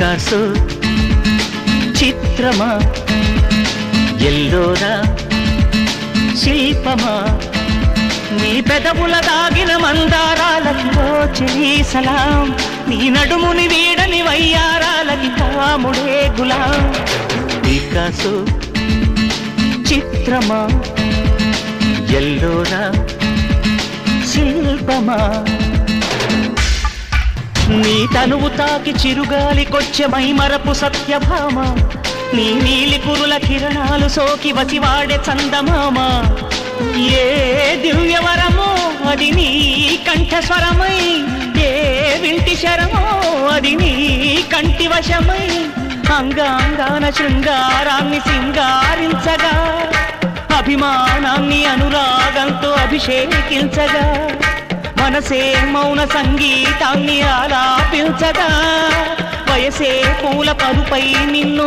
Picasso చిత్రమా, Ellora శిల్పమా, నీ పెదవుల దాగిన మందారాలకి చెలి సలాం, నీ నడుముని వీడని వయ్యారాలకి కాముడే గులాం. పికాసో చిత్రమా, ఎల్లోరా శిల్పమా, నీ తనువు తాకి చిరుగాలికొచ్చే మైమరపు సత్యభామ, నీ నీలి కురుల కిరణాలు సోకి వసివాడే చందమామ. ఏ దివ్యవరమో అది నీ కంఠస్వరమై, ఏ వింటి శరమో అది నీ కంటి వశమై, అంగాంగాన శృంగారాన్ని సింగారించగా, అభిమానాన్ని అనురాగంతో అభిషేకించగా, మనసే మౌన సంగీతాన్ని ఆలాపించగా, వయసే పూల పరుపై నిన్ను